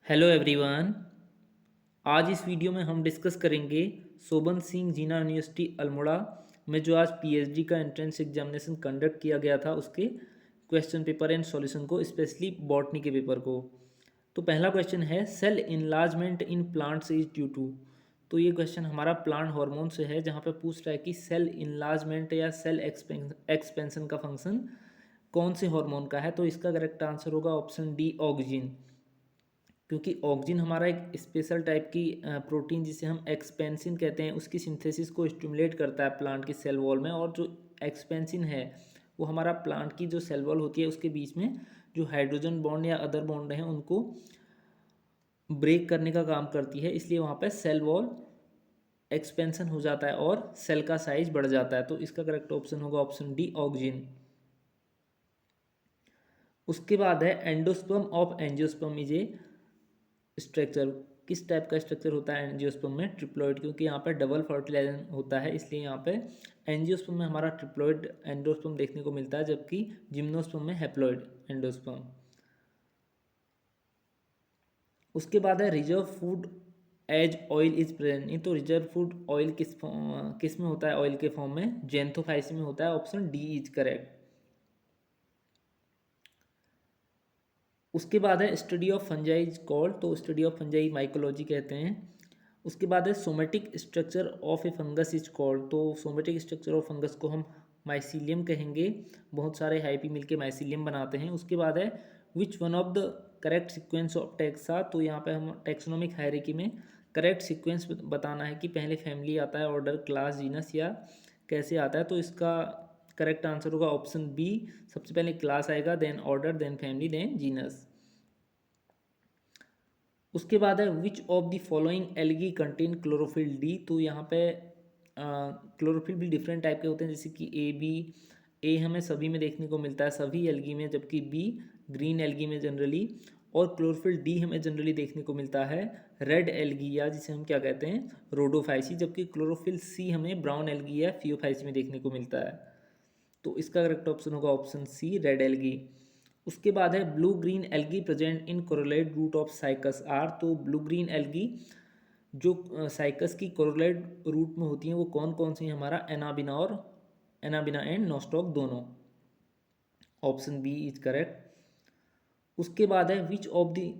Hello everyone. आज इस video में हम डिस्कस करेंगे शोभन सिंह जीना यूनिवर्सिटी अल्मोड़ा में जो आज पीएचडी का एंट्रेंस एग्जामिनेशन कंडक्ट किया गया था उसके क्वेश्चन पेपर एंड सॉल्यूशन को, स्पेशली बॉटनी के पेपर को। तो पहला क्वेश्चन है cell enlargement in plants is due to. तो ये क्वेश्चन हमारा प्लांट हार्मोन से है, जहाँ पे पूछ रहा है कि सेल इनलार्जमेंट या सेल एक्सपेंशन का फंक्शन कौन से हार्मोन का है। तो इसका करेक्ट आंसर होगा ऑप्शन डी, ऑक्जिन। क्योंकि ऑक्जिन हमारा एक स्पेशल टाइप की प्रोटीन जिसे हम एक्सपेंसिन कहते हैं, उसकी सिंथेसिस को स्टिमुलेट करता है प्लांट की सेल वॉल में। और जो एक्सपेंसिन है वो हमारा प्लांट की जो सेल वॉल होती है उसके बीच में जो हाइड्रोजन बॉन्ड या अदर बॉन्ड हैं उनको ब्रेक करने का काम करती है, इसलिए वहाँ पे सेल वॉल एक्सपेंशन हो जाता है और सेल का साइज बढ़ जाता है। तो इसका करेक्ट ऑप्शन होगा ऑप्शन डी, ऑक्जिन। उसके बाद है endosperm of angiosperm is a structure. किस टाइप का स्ट्रक्चर होता है एंजियोस्पर्म में? ट्रिप्लॉइड, क्योंकि यहाँ पे डबल फर्टिलाइजेशन होता है, इसलिए यहाँ पे एंजियोस्पर्म में हमारा ट्रिप्लॉइड एंडोस्पर्म देखने को मिलता है, जबकि जिम्नोस्पर्म में हैप्लॉइड एंडोस्पर्म। उसके बाद है reserve food as oil is present in. तो रिजर्व फूड ऑयल किस में होता है? ऑयल के फॉर्म में जेंथोफाइसी में होता है। Option D is correct. उसके बाद है study of fungi is called. तो स्टडी ऑफ फंजाई माइकोलॉजी कहते हैं। उसके बाद है somatic structure of A fungus is called. तो सोमेटिक स्ट्रक्चर ऑफ फंगस को हम माइसीलियम कहेंगे। बहुत सारे हाइपी मिलके माइसीलियम बनाते हैं। उसके बाद है which one of the correct sequence of taxa. तो यहाँ पे हम टैक्सोनॉमिक हायरार्की में करेक्ट सीक्वेंस बताना है कि पहले फैमिली आता है, ऑर्डर, क्लास, जीनस, या कैसे आता है। तो इसका करेक्ट आंसर होगा ऑप्शन बी। सबसे पहले क्लास आएगा, then order, then family, then genus. उसके बाद है which of the following algae contain chlorophyll D. तो यहाँ पे क्लोरोफिल भी डिफरेंट टाइप के होते हैं, जैसे कि ए, बी। ए हमें सभी में देखने को मिलता है, सभी एल्गी में, जबकि बी ग्रीन एल्गी में जनरली। और क्लोरोफिल डी हमें जनरली देखने को मिलता है रेड एल्गी, या जिसे हम क्या कहते हैं, रोडोफाइसी। जबकि क्लोरोफिल सी हमें ब्राउन एल्गी या फियोफाइसी में देखने को मिलता है। तो इसका करेक्ट ऑप्शन होगा ऑप्शन सी, रेड एल्गी। उसके बाद है blue green algae present in coralloid root of cycas are. तो ब्लू ग्रीन एल्गी जो साइकस की कोरोलेट रूट में होती हैं वो कौन कौन सी हैं? हमारा एनाबिना एंड नोस्टॉक दोनों। Option B is correct. उसके बाद है which of the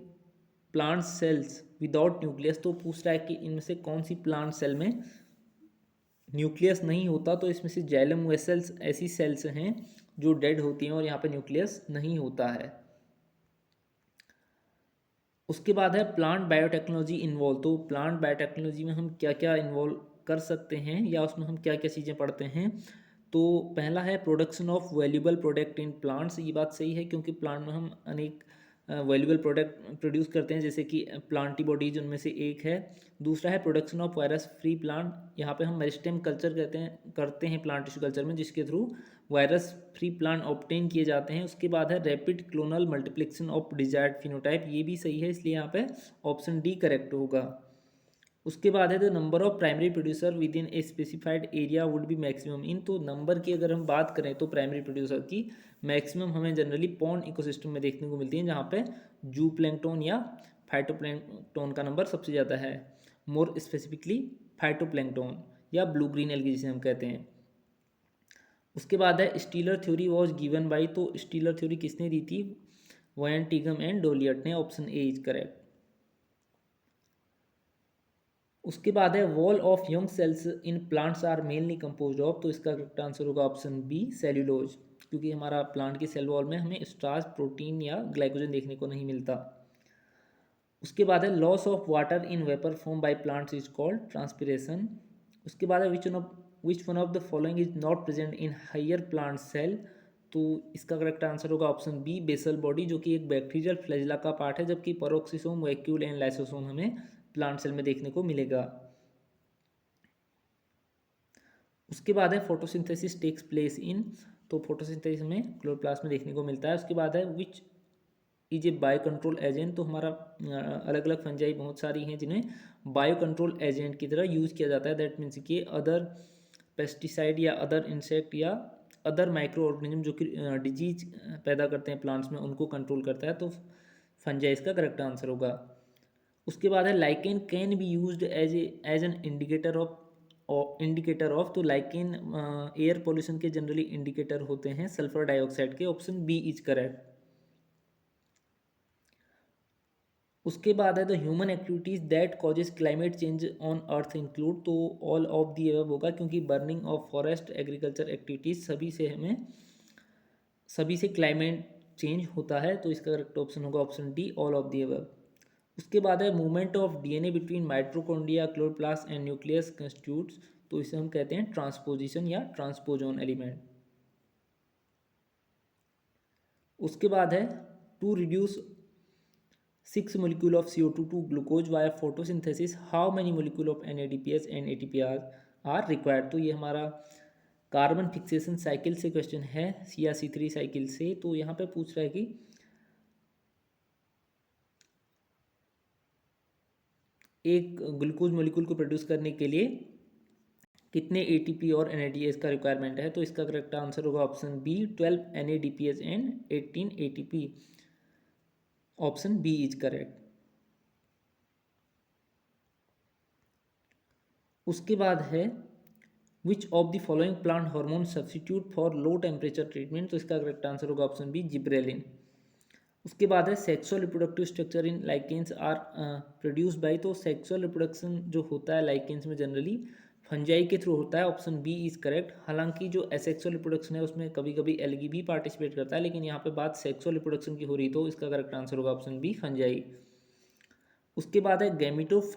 plant cells without nucleus. तो पूछ रहा है कि इनमें से कौन सी प्लांट सेल में न्यूक्लियस नहीं होता। तो इसमें से जाइलम वेसल्स ऐसी सेल्स हैं जो डेड होती हैं और यहाँ पे न्यूक्लियस नहीं होता है। उसके बाद है प्लांट बायोटेक्नोलॉजी इन्वॉल्व। तो प्लांट बायोटेक्नोलॉजी में हम क्या क्या इन्वॉल्व कर सकते हैं या उसमें हम क्या क्या चीज़ें पढ़ते हैं? तो पहला है production of valuable product in plants. ये बात सही है, क्योंकि प्लांट में हम अनेक वैल्यूबल प्रोडक्ट प्रोड्यूस करते हैं, जैसे कि प्लांटी बॉडीज उनमें से एक है। दूसरा है production of virus free plant. यहाँ पे हम मेरिस्टेम कल्चर करते हैं प्लांट टिश्यू कल्चर में, जिसके through virus free plant obtain किए जाते हैं। उसके बाद है rapid clonal multiplication of desired phenotype. ये भी सही है, इसलिए यहाँ पे ऑप्शन डी करेक्ट होगा। उसके बाद है the number of primary producer with in a specified area would be maximum in. तो नंबर की अगर हम बात करें तो प्राइमरी प्रोड्यूसर की मैक्सिमम हमें जनरली पॉन्ड इकोसिस्टम में देखने को मिलती है, जहाँ पे जू प्लैंक्टन या फाइटोप्लैंक्टन का नंबर सबसे ज़्यादा है। मोर स्पेसिफिकली फाइटोप्लैंक्टन या ब्लू ग्रीन एल्गी जिसे हम कहते हैं। उसके बाद है stelar theory was given by. तो स्टीलर थ्योरी किसने दी थी? वैन टिगम एंड डोलियट ने। Option A is correct. उसके बाद है wall of young cells in plants are mainly composed of. तो इसका करेक्ट आंसर होगा ऑप्शन बी, सेल्यूलोज। क्योंकि हमारा प्लांट की सेल वॉल में हमें स्टार्च, प्रोटीन या ग्लाइकोजन देखने को नहीं मिलता। उसके बाद है loss of water in vapour form by plants is called transpiration. उसके बाद है which one of the following is not present in higher plant cell. तो इसका करेक्ट आंसर होगा ऑप्शन बी, बेसल बॉडी, जो कि एक बैक्टीरियल फ्लैजिला का पार्ट है, जबकि परोक्सिसोम, वैक्यूल एंड लाइसोसोम हमें प्लांट सेल में देखने को मिलेगा। उसके बाद है फोटोसिंथेसिस टेक्स प्लेस इन। तो फोटोसिंथेसिस में क्लोरोप्लास्ट में देखने को मिलता है। उसके बाद है which is a bio control agent. तो हमारा अलग अलग फंजाई बहुत सारी हैं जिन्हें बायो कंट्रोल एजेंट की तरह यूज़ किया जाता है। दैट मीन्स कि अदर पेस्टिसाइड या अदर इंसेक्ट या अदर माइक्रो ऑर्गेनिज्म जो कि डिजीज पैदा करते हैं प्लांट्स में, उनको कंट्रोल करता है। तो फंजाई इसका करेक्ट आंसर होगा। उसके बाद है lichen can be used as an indicator of. तो लाइकेन एयर पोल्यूशन के जनरली इंडिकेटर होते हैं सल्फर डाइऑक्साइड के। Option B is correct. उसके बाद है the human activities that causes climate change on earth include. तो ऑल ऑफ दी एबव होगा, क्योंकि burning of forest, agriculture activities सभी से क्लाइमेट चेंज होता है। तो इसका करेक्ट ऑप्शन होगा option D, all of the above. उसके बाद है movement of DNA between mitochondria, chloroplast and nucleus constitutes. तो इसे हम कहते हैं ट्रांसपोजिशन या ट्रांसपोजोन एलिमेंट। उसके बाद है to reduce 6 molecule of CO2 to glucose via photosynthesis, how many molecule of NADPH and ATPR are required। तो ये हमारा कार्बन फिक्सेशन साइकिल से क्वेश्चन है, CR3 साइकिल से। तो यहाँ पे पूछ रहा है कि एक ग्लूकोज मोलिक्यूल को प्रोड्यूस करने के लिए कितने ATP और NADH का रिक्वायरमेंट है। तो इसका करेक्ट आंसर होगा option B, 12 NADPH and 18 ATP। Option B is correct. उसके बाद है which of the following plant hormone substitute for low temperature treatment. तो इसका करेक्ट आंसर होगा ऑप्शन बी, जिब्रेलिन। उसके बाद है sexual reproductive structure in lichens are produce by. तो सेक्सुअल रिप्रोडक्शन जो होता है लाइकेंस में जनरली फंजाई के थ्रू होता है। Option B is correct. हालांकि जो एसेक्सुअल रिप्रोडक्शन है उसमें कभी कभी एल्गी भी पार्टिसिपेट करता है, लेकिन यहाँ पे बात सेक्सुअल रिप्रोडक्शन की हो रही, तो इसका करेक्ट आंसर होगा ऑप्शन बी, फंजाई। उसके बाद है gametophytic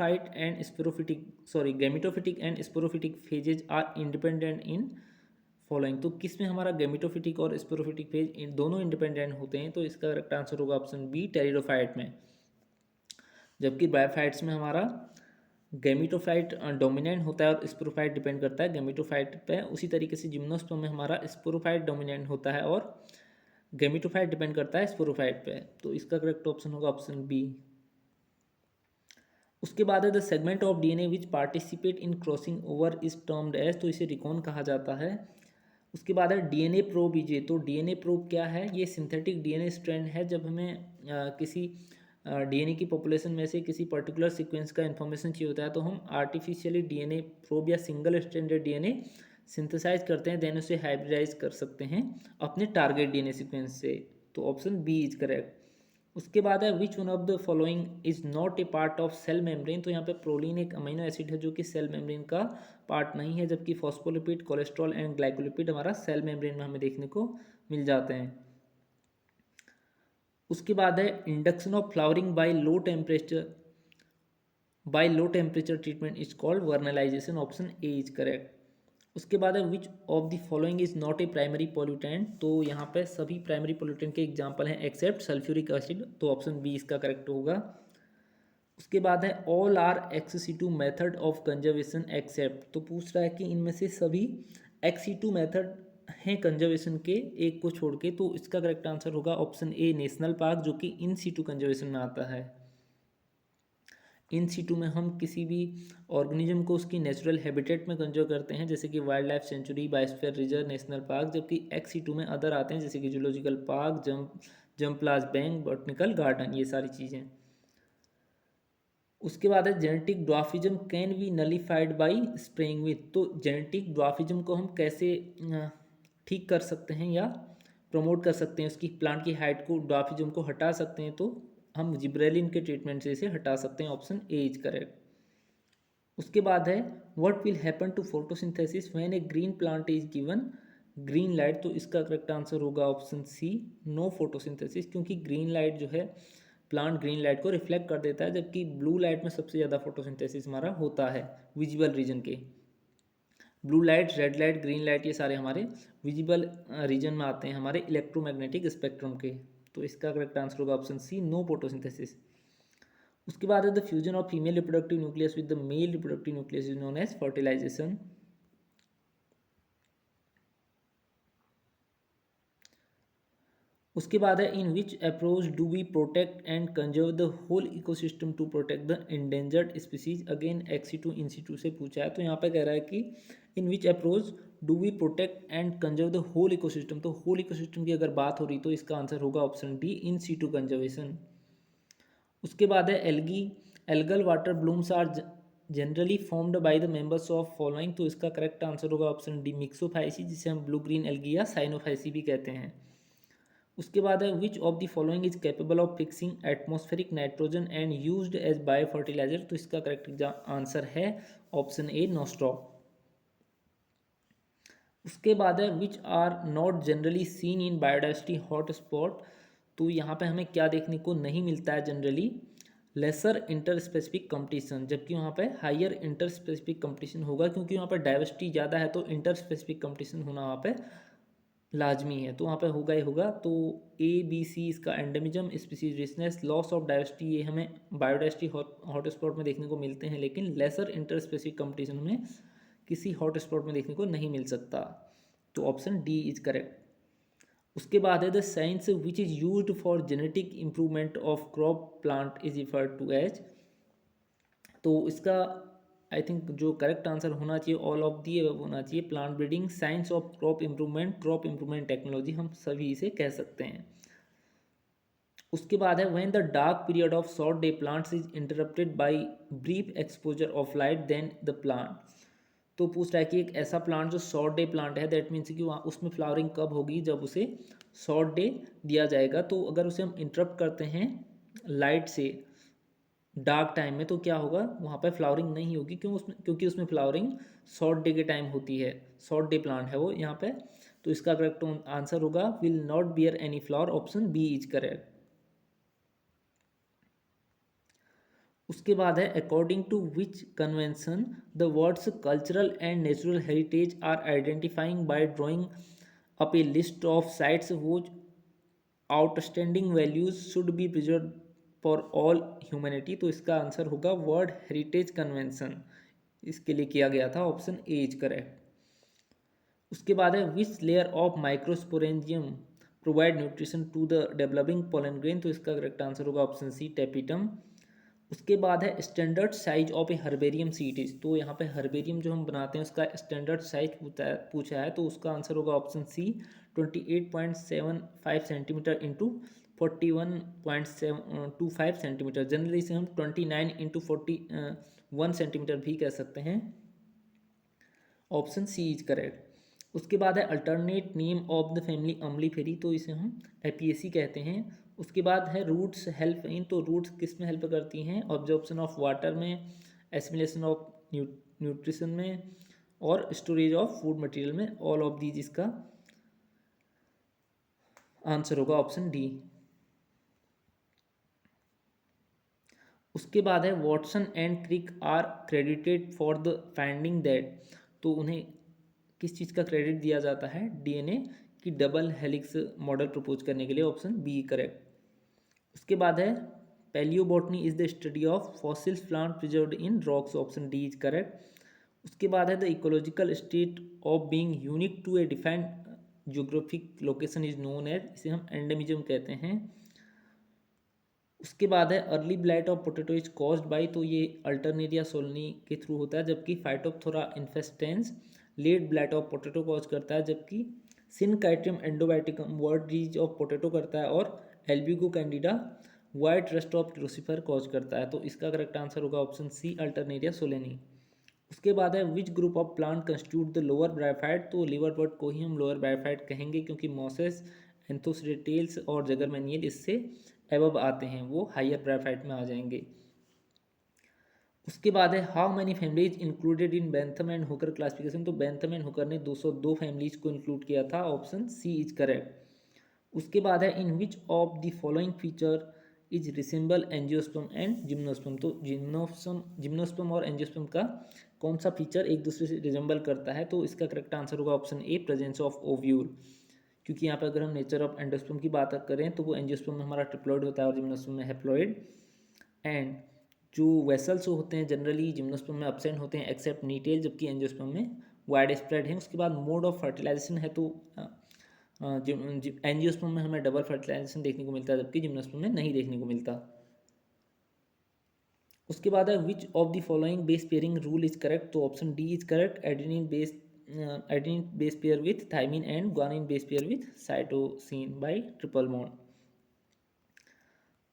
and sporophytic phases are independent in following. तो किस में हमारा गैमिटोफिटिक और स्पोरोफिटिक फेज इन दोनों इंडिपेंडेंट होते हैं। तो इसका करेक्ट आंसर होगा ऑप्शन बी, टेरिडोफाइट में। जबकि बायोफाइट्स में हमारा गैमिटोफाइट डोमिनेंट होता है और स्पोरोफाइट डिपेंड करता है गैमिटोफाइट पे। उसी तरीके से जिम्नोस्पर्म में हमारा स्पोरोफाइट डोमिनेंट होता है और गैमिटोफाइट डिपेंड करता है स्पोरोफाइट पे। तो इसका करेक्ट ऑप्शन होगा ऑप्शन बी। उसके बाद है the segment of DNA which participate in crossing over is termed as. तो इसे रिकॉन कहा जाता है। उसके बाद है डीएनए प्रोब इजे। तो डीएनए प्रोब क्या है, ये सिंथेटिक डीएनए स्ट्रैंड है। जब हमें किसी डीएनए की पॉपुलेशन में से किसी पर्टिकुलर सीक्वेंस का इन्फॉर्मेशन चाहिए होता है, तो हम आर्टिफिशियली डीएनए प्रोब या सिंगल स्ट्रैंडेड डीएनए सिंथेसाइज करते हैं, देन उसे हाइब्रिडाइज कर सकते हैं अपने टारगेट डीएनए सीक्वेंस से। तो ऑप्शन बी इज करेक्ट। उसके बाद है which one of the following is not a part of cell membrane. तो यहाँ पे प्रोलीन एक अमीनो एसिड है जो कि सेल मेम्ब्रेन का पार्ट नहीं है, जबकि फॉस्फोलिपिड, कोलेस्ट्रॉल एंड ग्लाइकोलिपिड हमारा सेल मेम्ब्रेन में हमें देखने को मिल जाते हैं। उसके बाद है induction of flowering by low temperature treatment is called vernalisation. Option A is correct. उसके बाद है which of the following is not a primary pollutant. तो यहाँ पे सभी प्राइमरी पोल्यूटेंट के एग्जांपल हैं एक्सेप्ट सल्फ्यूरिक एसिड। तो ऑप्शन बी इसका करेक्ट होगा। उसके बाद है all are ex situ method of conservation except. तो पूछ रहा है कि इनमें से सभी एक्स-सी2 मेथड हैं कंजर्वेशन के, एक को छोड़ के। तो इसका करेक्ट आंसर होगा ऑप्शन ए, नेशनल पार्क, जो कि इन सीटू कंजर्वेशन में आता है। इन सीटू में हम किसी भी ऑर्गेनिज्म को उसकी नेचुरल हैबिटेट में कंजर्व करते हैं, जैसे कि wild life sanctuary, biosphere reserve, national park. जबकि एक्स सीटू में अदर आते हैं, जैसे कि zoological park, germplasm bank, botanical garden, ये सारी चीज़ें। उसके बाद है genetic dwarfism can be nullified by spraying with. तो जेनेटिक ड्वार्फिज्म को हम कैसे ठीक कर सकते हैं या प्रमोट कर सकते हैं, उसकी प्लांट की हाइट को, ड्वार्फिज्म को हटा सकते हैं। तो हम जिब्रेलिन के ट्रीटमेंट से इसे हटा सकते हैं। Option A is correct. उसके बाद है what will happen to photosynthesis when a green plant is given green light. तो इसका करेक्ट आंसर होगा ऑप्शन सी, नो फोटोसिंथेसिस, क्योंकि ग्रीन लाइट जो है प्लांट ग्रीन लाइट को रिफ्लेक्ट कर देता है, जबकि ब्लू लाइट में सबसे ज़्यादा फोटोसिंथेसिस हमारा होता है विजिबल रीजन के। Blue light, red light, green light, ये सारे हमारे विजिबल रीजन में आते हैं हमारे इलेक्ट्रोमैग्नेटिक स्पेक्ट्रम के। तो इसका करेक्ट आंसर होगा ऑप्शन सी, नो फोटोसिंथेसिस। उसके बाद है the fusion of female reproductive nucleus with the male reproductive nucleus is known as fertilization. उसके बाद है in which approach do we protect and conserve the whole ecosystem to protect the endangered species. Again एक्सी2 in situ से पूछा है। तो यहाँ पे कह रहा है कि in which approach do we protect and conserve the whole ecosystem. तो होल इकोसिस्टम की अगर बात हो रही तो इसका आंसर होगा ऑप्शन डी, इन-सीटू कंजर्वेशन। उसके बाद है algae algal water blooms are generally formed by the members of following, तो इसका करेक्ट आंसर होगा ऑप्शन डी मिक्सोफाइसी, जिसे हम ब्लू ग्रीन एल्गी या साइनोफाइसी भी कहते हैं। उसके बाद है which of the following is capable of fixing atmospheric nitrogen and used as bio fertiliser, तो इसका करेक्ट आंसर है ऑप्शन ए नोस्ट्रॉ। उसके बाद है which are not generally seen in biodiversity hot spot, तो यहाँ पे हमें क्या देखने को नहीं मिलता है generally, lesser inter specific competition, जबकि वहाँ पे हायर इंटर स्पेसिफिक कंपटीशन होगा, क्योंकि वहाँ पे डाइवर्सिटी ज़्यादा है तो इंटर स्पेसिफिक कंपटीशन होना वहाँ पे लाजमी है, तो वहाँ पे होगा ही होगा। तो ए बी सी इसका endemism, species richness, loss of diversity, ये हमें बायोडाइवर्सिटी हॉट स्पॉट में देखने को मिलते हैं, लेकिन लेसर इंटर स्पेसिफिक कंपटीशन हमें किसी हॉट स्पॉट में देखने को नहीं मिल सकता, तो ऑप्शन डी इज करेक्ट। उसके बाद है the science which is used for genetic improvement of crop plant is referred to as, तो इसका आई थिंक जो करेक्ट आंसर होना चाहिए ऑल ऑफ दी अबव होना चाहिए, plant breeding, science of crop improvement technology हम सभी इसे कह सकते हैं। उसके बाद है when the dark period of short day plants is interrupted by brief exposure of light then the plant, तो पूछ रहा है कि एक ऐसा प्लांट जो शॉर्ट डे प्लांट है, दैट मीन्स कि वहाँ उसमें फ्लावरिंग कब होगी, जब उसे शॉर्ट डे दिया जाएगा, तो अगर उसे हम इंटरप्ट करते हैं लाइट से डार्क टाइम में, तो क्या होगा, वहाँ पर फ्लावरिंग नहीं होगी, क्योंकि उसमें फ्लावरिंग शॉर्ट डे के टाइम होती है, शॉर्ट डे प्लांट है वो यहाँ पे, तो इसका करेक्ट आंसर होगा will not bear any flower, option B is correct. उसके बाद है according to which convention the words cultural and natural heritage are identifying by drawing up a list of sites whose outstanding values should be preserve for all humanity, तो इसका आंसर होगा world heritage convention, इसके लिए किया गया था, option A is correct. उसके बाद है which layer of microsporangium provide nutrition to the developing pollen grain, तो इसका करेक्ट आंसर होगा ऑप्शन सी टेपिटम। उसके बाद है standard size of a herbarium series, तो यहाँ पे हर्बेरियम जो हम बनाते हैं उसका स्टैंडर्ड साइज पूछा है, तो उसका आंसर होगा option C 28.75 centimetre into 41.25 centimetre, generally इसे हम 29 इंटू 41 सेंटीमीटर भी कह सकते हैं, ऑप्शन सी इज करेक्ट। उसके बाद है alternate name of the family umbelliferae, तो इसे हम एपीएसी कहते हैं। उसके बाद है रूट्स हेल्प इन, तो रूट्स किस में हेल्प करती हैं, ऑब्जॉर्प्शन ऑफ वाटर में, एसिमिलेशन ऑफ न्यूट्रिशन में, और स्टोरेज ऑफ फूड मटेरियल में, ऑल ऑफ दीज इसका आंसर होगा ऑप्शन डी। उसके बाद है Watson and Crick are credited for the finding that, तो उन्हें किस चीज़ का क्रेडिट दिया जाता है, डीएनए की डबल हेलिक्स मॉडल प्रपोज करने के लिए, ऑप्शन बी करेक्ट। उसके बाद है palaeobotany is the study of fossils plant preserved in rocks, option D is correct. उसके बाद है the ecological state of being unique to a defined geographic location is known as, इसे हम endemism कहते हैं। उसके बाद है early blight of potato is caused by, तो ये अल्टरनेरिया सोलनी के थ्रू होता है, जबकि phytophthora infestans late blight of potato cause करता है, जबकि सिनकाइट्रियम एंडोबाइटिकम वर्ड रीज ऑफ पोटैटो करता है, और albugo candida white rust of crucifers cause करता है, तो इसका करेक्ट आंसर होगा ऑप्शन सी अल्टरनेरिया सोलेनी। उसके बाद है which group of plant constitute the lower bryophyte, तो लिवर बर्ड को ही हम लोअर ब्रायोफाइट कहेंगे, क्योंकि मोसेस एंथोसरेटेल्स और जगरमेनियल इससे एबव आते हैं, वो हायर ब्रायोफाइट में आ जाएंगे। उसके बाद है how many families included in Bentham and Hooker classification, तो बेंथम एंड हुकर ने 202 फैमिलीज को इंक्लूड किया था, ऑप्शन सी इज करेक्ट। उसके बाद है in which of the following feature is resemble angiosperm and gymnosperm, तो जिम्नोस्पर्म और एंजियोस्पर्म का कौन सा फीचर एक दूसरे से रिजेंबल करता है, तो इसका करेक्ट आंसर होगा option A presence of ovule, क्योंकि यहाँ पर अगर हम नेचर ऑफ एंडोस्पर्म की बात करें तो वो एंजियोस्पर्म में हमारा ट्रिप्लॉइड होता है और जिम्नोस्पर्म में हैप्लॉइड, एंड जो वेसल्स होते हैं जनरली जिम्नोस्पर्म में एब्सेंट होते हैं एक्सेप्ट नीटेल, जबकि एंजियोस्पर्म में वाइड स्प्रेड है। उसके बाद मोड ऑफ फर्टिलाइजेशन है, तो एंजियोस्पर्म में हमें डबल फर्टिलाइजेशन देखने को मिलता है, जबकि जिम्नोस्पर्म में नहीं देखने को मिलता। उसके बाद है which of the following base pairing rule is correct, तो option D is correct, adenine base pair with thymine and guanine base pair with cytosine by triple bond.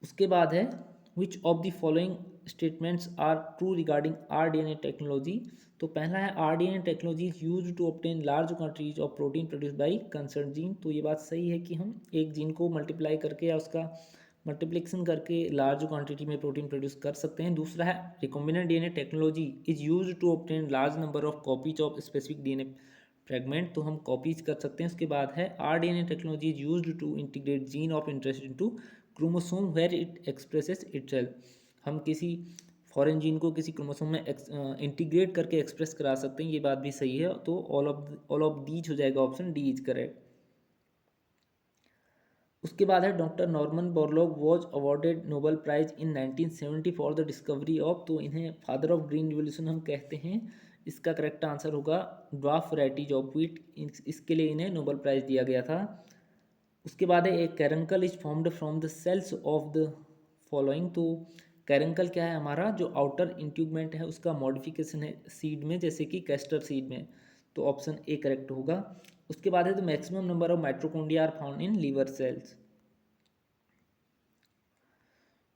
उसके बाद है which of the following statements are true regarding RDNA technology. तो पहला है RDNA technology is use to obtain large quantities of protein produce by concern gene. तो ये बात सही है कि हम एक जीन को मल्टीप्लाई करके या उसका मल्टीप्लिकेशन करके लार्ज क्वांटिटी में प्रोटीन प्रोड्यूस कर सकते हैं। दूसरा है recombinant DNA technology is use to obtain large number of copies of specific DNA fragment. तो हम कॉपीज कर सकते हैं। उसके बाद है RDNA technology is use to integrate gene of interest into chromosome where it expresses itself. हम किसी फॉरेन जीन को किसी क्रोमोसोम में इंटीग्रेट करके एक्सप्रेस करा सकते हैं। ये बात भी सही है। तो ऑल ऑफ दीज हो जाएगा, ऑप्शन डी इज करेक्ट। उसके बाद है doctor Norman Borlaug was awarded Nobel prize in 1970 for the discovery of. तो इन्हें फादर ऑफ ग्रीन रिवोल्यूशन हम कहते हैं। इसका करेक्ट आंसर होगा ड्वार्फ वैराइटीज ऑफ व्हीट। इसके लिए इन्हें नोबेल प्राइज दिया गया था। उसके बाद है एक caruncle is formed from the cells of the following. तो कैरंकल क्या है, हमारा जो आउटर इंट्यूबमेंट है उसका मॉडिफिकेशन है सीड में, जैसे कि कैस्टर सीड में। तो ऑप्शन ए करेक्ट होगा। उसके बाद है the maximum number of mitochondria are found in liver cells.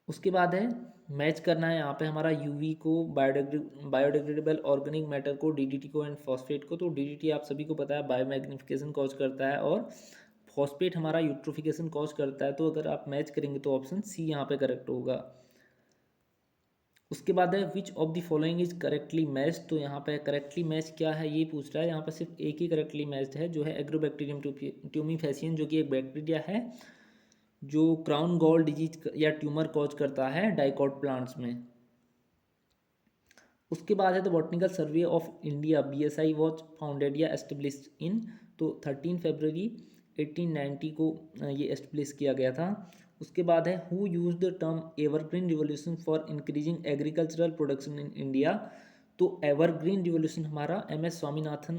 उसके बाद है मैच करना है यहाँ पे हमारा यूवी को बायोडिग्रेडेबल ऑर्गेनिक मैटर को, डीडीटी को एंड फॉस्फेट को। तो डीडीटी आप सभी को पता है बायोमैग्निफिकेशन कॉज करता है और फॉस्फेट हमारा यूट्रोफिकेशन कॉज करता है। तो अगर आप मैच करेंगे तो ऑप्शन सी यहाँ पे करेक्ट होगा। उसके बाद है which of the following is correctly matched. तो यहाँ पे करेक्टली मैच क्या है ये पूछ रहा है। यहाँ पे सिर्फ एक ही करेक्टली मैच्ड है जो है एग्रोबैक्टीरियम ट्यूमीफेसियन, जो कि एक बैक्टीरिया है जो क्राउन गॉल डिजीज या ट्यूमर कॉज करता है डाइकॉट प्लांट्स में। उसके बाद है the botanical survey of India BSI was founded या एस्टेब्लिश्ड इन। तो 13 फरवरी 1890 को ये एस्टेब्लिश किया गया था। उसके बाद है who use the term evergreen revolution for increasing agricultural production in India. तो एवरग्रीन रिवोल्यूशन हमारा MS स्वामीनाथन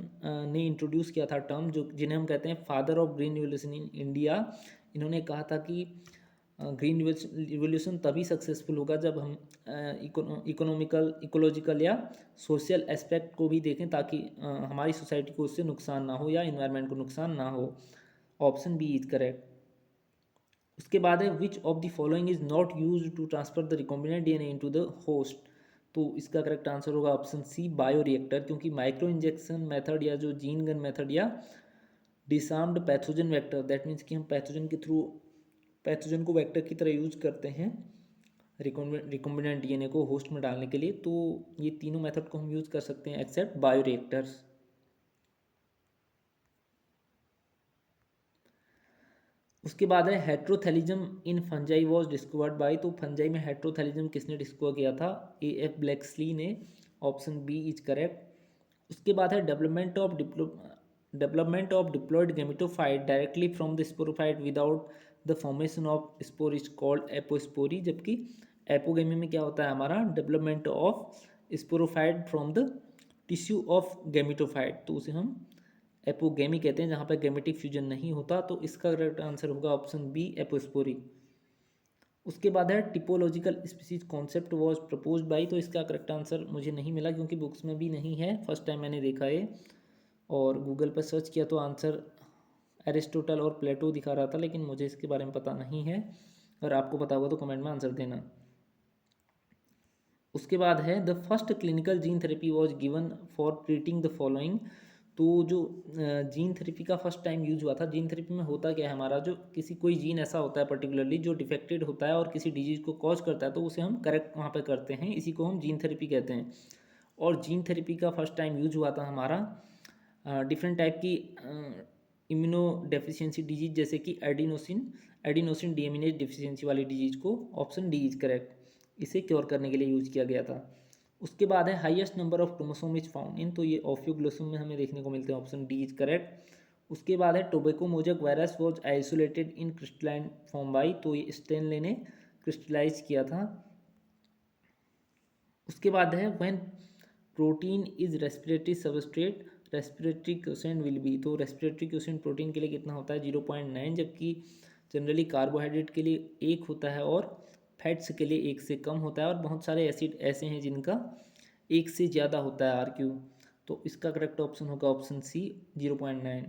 ने इंट्रोड्यूस किया था टर्म, जो जिन्हें हम कहते हैं father of green revolution in India. इन्होंने कहा था कि ग्रीन रिवोल्यूशन तभी सक्सेसफुल होगा जब हम इकोनॉमिकल, इकोलॉजिकल या सोशल एस्पेक्ट को भी देखें, ताकि हमारी सोसाइटी को उससे नुकसान ना हो या इन्वायरमेंट को नुकसान ना हो। Option B is correct. उसके बाद है which of the following is not use to transfer the recombinant DNA into the host. तो इसका करेक्ट आंसर होगा ऑप्शन सी बायो रिएक्टर, क्योंकि माइक्रो इंजेक्शन मेथड या जो जीन गन मेथड या disarmed pathogen vector, that means कि हम pathogen के थ्रू पैथोजन को वेक्टर की तरह यूज करते हैं रिकॉम्बिनेंट DNA को होस्ट में डालने के लिए। तो ये तीनों मेथड को हम यूज कर सकते हैं एक्सेप्ट बायो रिएक्टर्स। उसके बाद है heterothallism in fungi was discovered by. तो फंजाई में हेट्रोथैलिज्म किसने डिस्कवर किया था, AF ब्लैक्सली ने। Option B is correct. उसके बाद है development of diploid gametophyte directly from the sporophyte without the formation of spore is called apospory. जबकि एपोगेमी में क्या होता है हमारा development of sporophyte from the tissue of gametophyte, तो उसे हम एपोगेमी कहते हैं, जहाँ पर गेमेटिक फ्यूजन नहीं होता। तो इसका करेक्ट आंसर होगा ऑप्शन बी एपोस्पोरी। उसके बाद है typological species concept was proposed by. तो इसका करेक्ट आंसर मुझे नहीं मिला, क्योंकि बुक्स में भी नहीं है, फर्स्ट टाइम मैंने देखा है और गूगल पर सर्च किया तो आंसर एरिस्टोटल और प्लेटो दिखा रहा था, लेकिन मुझे इसके बारे में पता नहीं है। अगर आपको पता होगा तो कमेंट में आंसर देना। उसके बाद है the first clinical gene therapy was given for treating the following. तो जो जीन थेरेपी का फर्स्ट टाइम यूज हुआ था, जीन थेरेपी में होता क्या है हमारा, जो किसी कोई जीन ऐसा होता है पर्टिकुलरली जो डिफेक्टेड होता है और किसी डिजीज को कॉज करता है, तो उसे हम करेक्ट वहाँ पे करते हैं, इसी को हम जीन थेरेपी कहते हैं। और जीन थेरेपी का फर्स्ट टाइम यूज हुआ था हमारा डिफरेंट टाइप की इम्यूनो डेफिशिएंसी डिजीज, जैसे कि एडिनोसिन डीएमिनेज डिफिशियंसी वाली डिजीज को। ऑप्शन डी इज करेक्ट, इसे क्योर करने के लिए यूज किया गया था। उसके बाद है highest number of chromosome is found in. तो ये ऑफियोग्लोसोम में हमें देखने को मिलते हैं, ऑप्शन डी इज करेक्ट। उसके बाद है tobacco mosaic virus was isolated in crystalline form by. तो ये स्टेनले ने क्रिस्टलाइज किया था। उसके बाद है when protein is respiratory substrate respiratory quotient will be. तो रेस्पिरेटरी क्वोशिएंट प्रोटीन के लिए कितना होता है 0.9, जबकि जनरली कार्बोहाइड्रेट के लिए 1 होता है और फैट्स के लिए 1 से कम होता है, और बहुत सारे एसिड ऐसे हैं जिनका 1 से ज़्यादा होता है RQ। तो इसका करेक्ट ऑप्शन होगा ऑप्शन सी 0.9।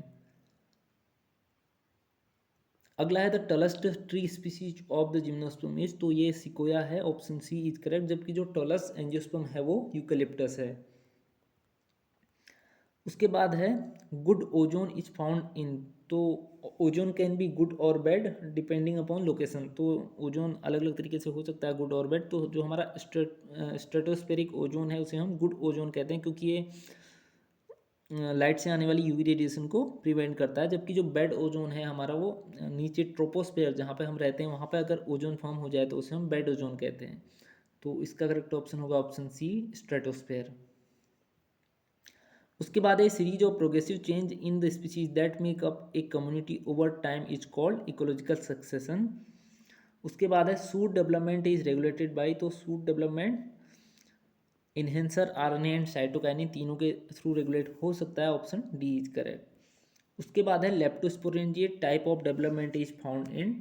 अगला है the tallest tree species of the gymnosperm is, तो ये सिकोया है, ऑप्शन सी इज करेक्ट, जबकि जो टलस एंजियोस्पर्म है वो यूकेलिप्टस है। उसके बाद है good ozone is found in, तो ओजोन कैन बी गुड और बैड डिपेंडिंग अपॉन लोकेशन, तो ओजोन अलग अलग तरीके से हो सकता है गुड और बैड। तो जो हमारा स्ट्रेटोस्फेरिक ओजोन है उसे हम गुड ओजोन कहते हैं, क्योंकि ये लाइट से आने वाली यूवी रेडिएशन को प्रिवेंट करता है। जबकि जो बेड ओजोन है हमारा वो नीचे ट्रोपोस्फेयर जहाँ पे हम रहते हैं वहाँ पे अगर ओजोन फॉर्म हो जाए तो उसे हम बेड ओजोन कहते हैं। तो इसका करेक्ट ऑप्शन होगा ऑप्शन सी, स्ट्रेटोस्फेयर। उसके बाद है series of progressive change in the species that make up a community over time is called ecological succession. उसके बाद है shoot development is regulated by, तो shoot development enhancer RNA and cytokinin तीनों के through regulate हो सकता है, option D is correct. उसके बाद है leptosporangiate type of development is found in,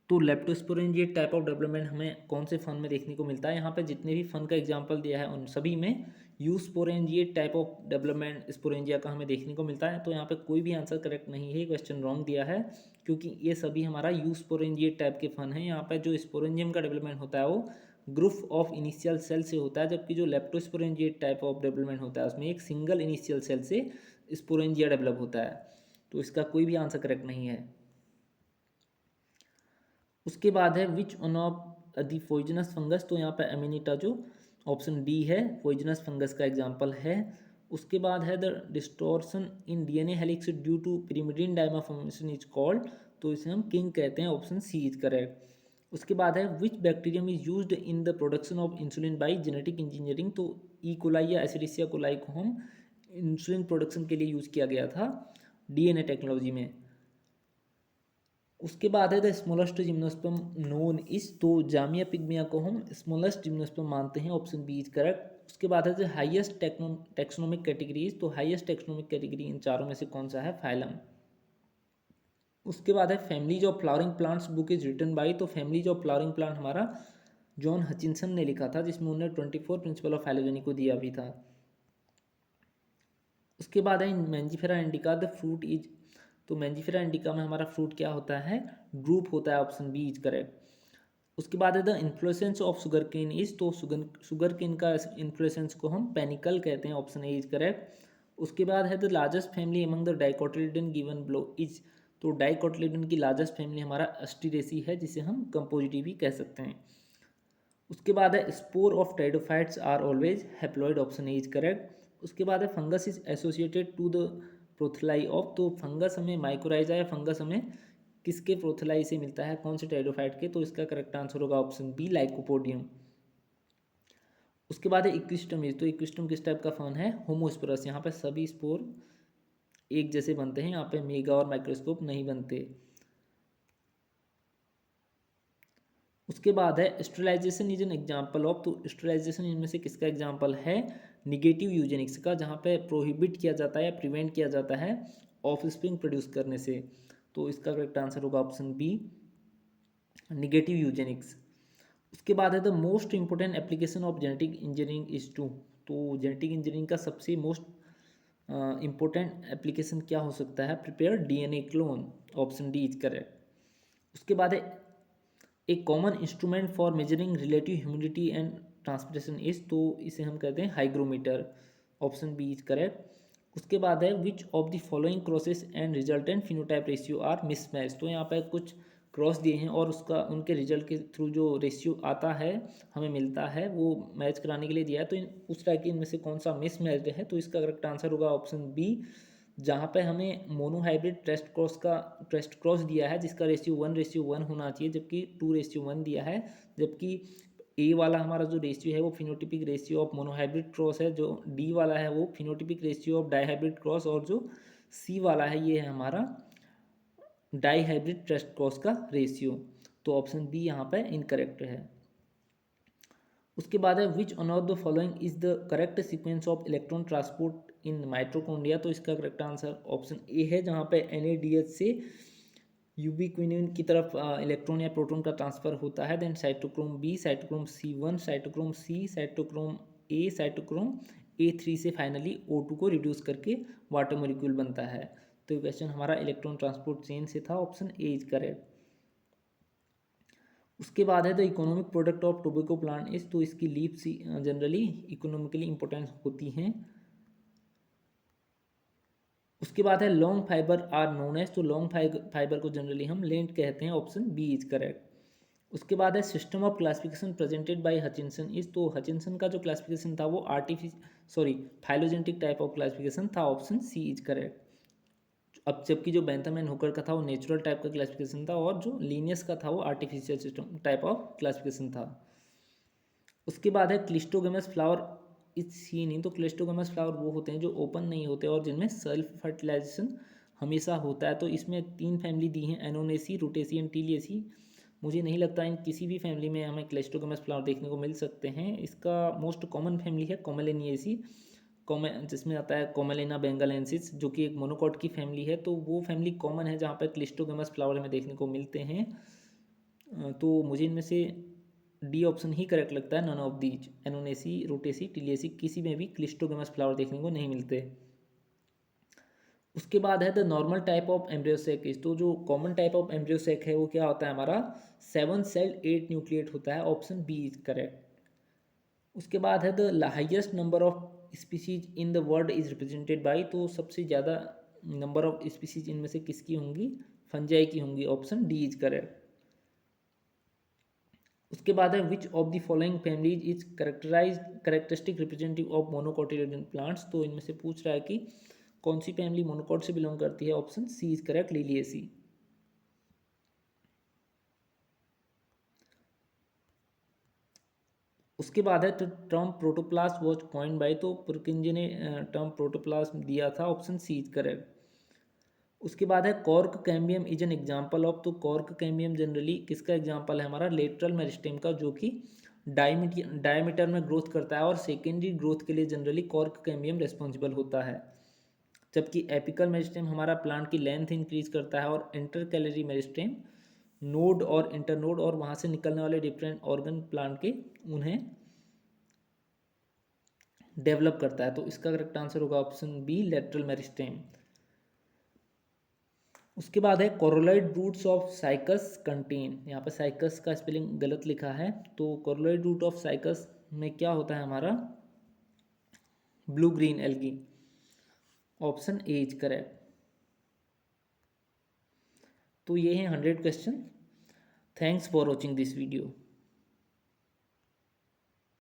तो लेप्टोस्पोरेंजिएट टाइप ऑफ डेवलपमेंट हमें कौन से फन में देखने को मिलता है? यहाँ पे जितने भी फन का एग्जांपल दिया है उन सभी में eusporangiate type of development sporangia का हमें देखने को मिलता है। तो यहाँ पे कोई भी आंसर करेक्ट नहीं है, क्वेश्चन रॉन्ग दिया है, क्योंकि ये सभी हमारा यूस्पोरेंजिएट टाइप के फन है। यहाँ पे जो स्पोरेंजियम का डेवलपमेंट होता है वो ग्रुप ऑफ इनिशियल सेल से होता है, जबकि जो लेप्टोस्पोरेंजिएट टाइप ऑफ डेवलपमेंट होता है उसमें एक सिंगल इनिशियल सेल से स्पोरेंजिया डेवलप होता है। तो इसका कोई भी आंसर करेक्ट नहीं है। उसके बाद है which one of the poisonous fungus, तो यहाँ पे अमीनिटा जो ऑप्शन डी है पॉइजनस फंगस का एग्जाम्पल है। उसके बाद है the distortion in DNA helix due to pyrimidine dimorphism is called, तो इसे हम किंग कहते हैं, ऑप्शन सी इज करेक्ट। उसके बाद है which bacterium is used in the production of insulin by genetic engineering, तो ई कोलाई या एसिडिसिया कोलाई को हम इंसुलिन प्रोडक्शन के लिए यूज़ किया गया था डीएनए टेक्नोलॉजी में। उसके बाद है the smallest gymnosperm known is, तो जामिया पिग्मिया को हम स्मॉलेस्ट जिम्नोस्पर्म मानते हैं, ऑप्शन बी इज करेक्ट। उसके बाद है द हाईएस्ट टेक्सोनोमिक कैटेगरीज, तो हाईएस्ट टेक्सोनोमिक कैटेगरी इन चारों में से कौन सा है? फाइलम। उसके बाद है families of flowering plants book is written by, तो फैमिलीज ऑफ फ्लावरिंग प्लांट हमारा जॉन हचिनसन ने लिखा था, जिसमें उन्होंने 24 प्रिंसिपल ऑफ फाइलोजेनी को दिया भी था। उसके बाद है Mangifera indica the fruit is, तो मैंजीफेरा इंडिका में हमारा फ्रूट क्या होता है? ड्रूप होता है, ऑप्शन बी इज करेक्ट। उसके बाद है the inflorescence of sugar cane is, तो शुगर केन का इन्फ्लोरेसेंस को हम पेनिकल कहते हैं, ऑप्शन ए इज करेक्ट। उसके बाद है the largest family among the dicotyledon given below is, तो डाइकोटिलिडन की लार्जेस्ट फैमिली हमारा अस्टीरेसी है, जिसे हम कंपोजिटी भी कह सकते हैं। उसके बाद है spore of pteridophytes are always haploid, option A is correct. उसके बाद है fungus is associated to the prothalli of, तो फंगस हमें माइक्रोराइजा या फंगस हमें किसके प्रोथलाई से मिलता है? कौन से टेरिडोफाइट के? तो इसका करेक्ट आंसर होगा ऑप्शन बी, लाइकोपोडियम। उसके बाद है इक्विस्टम इज, तो इक्विस्टम किस टाइप का फन है? होमोस्पोरस। यहाँ पे सभी स्पोर एक जैसे बनते हैं, यहाँ पे मेगा और माइक्रोस्कोप नहीं बनते। उसके बाद है sterilisation is an example of, तो स्टेरिलाइजेशन इनमें से किसका एग्जाम्पल है? निगेटिव यूजेनिक्स का, जहाँ पे प्रोहिबिट किया जाता है या प्रिवेंट किया जाता है ऑफ स्प्रिंग प्रोड्यूस करने से। तो इसका करेक्ट आंसर होगा ऑप्शन बी, निगेटिव यूजेनिक्स। उसके बाद है the most important application of genetic engineering is to, तो जेनेटिक इंजीनियरिंग का सबसे मोस्ट इंपॉर्टेंट एप्लीकेशन क्या हो सकता है? Prepare DNA clone, option D is correct. उसके बाद है एक common instrument for measuring relative humidity and transpiration is, तो इसे हम कहते हैं hygrometer, option B is correct. उसके बाद है which of the following crosses and resultant phenotype ratio are mismatch, तो यहाँ पर कुछ क्रॉस दिए हैं और उसका उनके रिजल्ट के थ्रू जो रेशियो आता है हमें मिलता है वो मैच कराने के लिए दिया है, तो उस टाइप की इनमें से कौन सा मिसमैच है? तो इसका करेक्ट आंसर होगा ऑप्शन बी, जहाँ पे हमें मोनोहाइब्रिड टेस्ट क्रॉस दिया है जिसका रेशियो 1:1 होना चाहिए, जबकि 2:1 दिया है। जबकि ए वाला हमारा जो रेशियो है वो phenotypic ratio of monohybrid cross है, जो डी वाला है वो phenotypic ratio of dihybrid cross, और जो सी वाला है ये है हमारा डाईहाइब्रिड टेस्ट क्रॉस का रेशियो। तो ऑप्शन बी यहाँ पे इनकरेक्ट है। उसके बाद है which one of the following is the correct sequence of electron transport in mitochondria, तो इसका करेक्ट आंसर ऑप्शन ए है, जहाँ पे NADH से यूबिक्विनिन की तरफ इलेक्ट्रॉन या प्रोटॉन का ट्रांसफर होता है। Then cytochrome B, cytochrome C1, cytochrome C, cytochrome cytochrome A3 से फाइनली O2 को रिड्यूस करके वाटर मॉलिक्यूल बनता है। तो क्वेश्चन हमारा इलेक्ट्रॉन ट्रांसपोर्ट चेन से था, ऑप्शन ए इज करेक्ट। उसके बाद है the economic product of tobacco plant is, तो इसकी लीव्स जनरली इकोनॉमिकली इंपॉर्टेंट होती हैं। उसके बाद है long fibre are known as, तो लॉन्ग फाइबर को जनरली हम लेंथ कहते हैं, ऑप्शन बी इज करेक्ट। उसके बाद है system of classification presented by Hutchinson is, तो हचिंसन का जो क्लासिफिकेशन था वो फाइलोजेनेटिक टाइप ऑफ क्लासिफिकेशन था, ऑप्शन सी इज करेक्ट। अब जबकि जो बेंथम एंड हुकर का था वो नेचुरल टाइप का क्लासिफिकेशन था, और जो लीनियस का था वो artificial system type of classification था। उसके बाद है cleistogamous flower is seen in, तो क्लिस्टोगेमस फ्लावर वो होते हैं जो ओपन नहीं होते और जिनमें सेल्फ फर्टिलाइजेशन हमेशा होता है। तो इसमें 3 फैमिली दी हैं, एनोनेसी, रूटेसी एंड टीलियसी। मुझे नहीं लगता इन किसी भी फैमिली में हमें क्लिस्टोगेमस फ्लावर देखने को मिल सकते हैं। इसका मोस्ट कॉमन फैमिली है कोमेलिनिएसी, जिसमें आता है कोमेलिना बेंगालेंसिस, जो कि एक मोनोकॉट की फैमिली है। तो वो फैमिली कॉमन है जहाँ पर क्लिस्टोगेमस फ्लावर हमें देखने को मिलते हैं। तो मुझे इनमें से डी ऑप्शन ही करेक्ट लगता है, none of these, Annonaceae, रोटेसी, Tiliaceae, किसी में भी क्लिस्टोगेमस फ्लावर देखने को नहीं मिलते। उसके बाद है the normal type of embryo sac, तो जो कॉमन टाइप ऑफ एम्ब्रियोसेक है वो क्या होता है हमारा 7 सेल 8 न्यूक्लिएट होता है, ऑप्शन बी इज करेक्ट। उसके बाद है the highest number of species in the world is represented by, तो सबसे ज़्यादा नंबर ऑफ स्पीसीज इनमें से किसकी होंगी, फंजाई की होंगी, ऑप्शन डी इज करेक्ट। उसके बाद है which of the following families is characteristic representative of monocotyledon plants, तो इनमें से पूछ रहा है कि कौन सी फैमिली मोनोकॉट से बिलोंग करती है, option C is correct, Liliaceae. उसके बाद है term protoplast was coined by, तो पुरकिंजे ने टर्म प्रोटोप्लास्ट दिया था, ऑप्शन सी इज करेक्ट। उसके बाद है cork cambium is an example of, तो कॉर्क कैम्बियम जनरली किसका एग्जाम्पल है हमारा लेटरल मेरिस्टेम का, जो कि डायमीटर में ग्रोथ करता है और सेकेंडरी ग्रोथ के लिए जनरली कॉर्क कैम्बियम रिस्पॉन्सिबल होता है। जबकि एपिकल मेरिस्टेम हमारा प्लांट की लेंथ इंक्रीज करता है, और इंटरकैलरी मेरिस्टेम नोड और इंटरनोड और वहाँ से निकलने वाले डिफरेंट ऑर्गन प्लांट के उन्हें डेवलप करता है। तो इसका करेक्ट आंसर होगा ऑप्शन बी, लेटरल मेरिस्टेम। उसके बाद है coralloid roots of cycas contain, यहाँ पर साइकस का स्पेलिंग गलत लिखा है, तो कोरोलॉइड रूट ऑफ साइकस में क्या होता है हमारा blue green algae, option A is correct. तो ये हैं 100 question. Thanks for watching this video.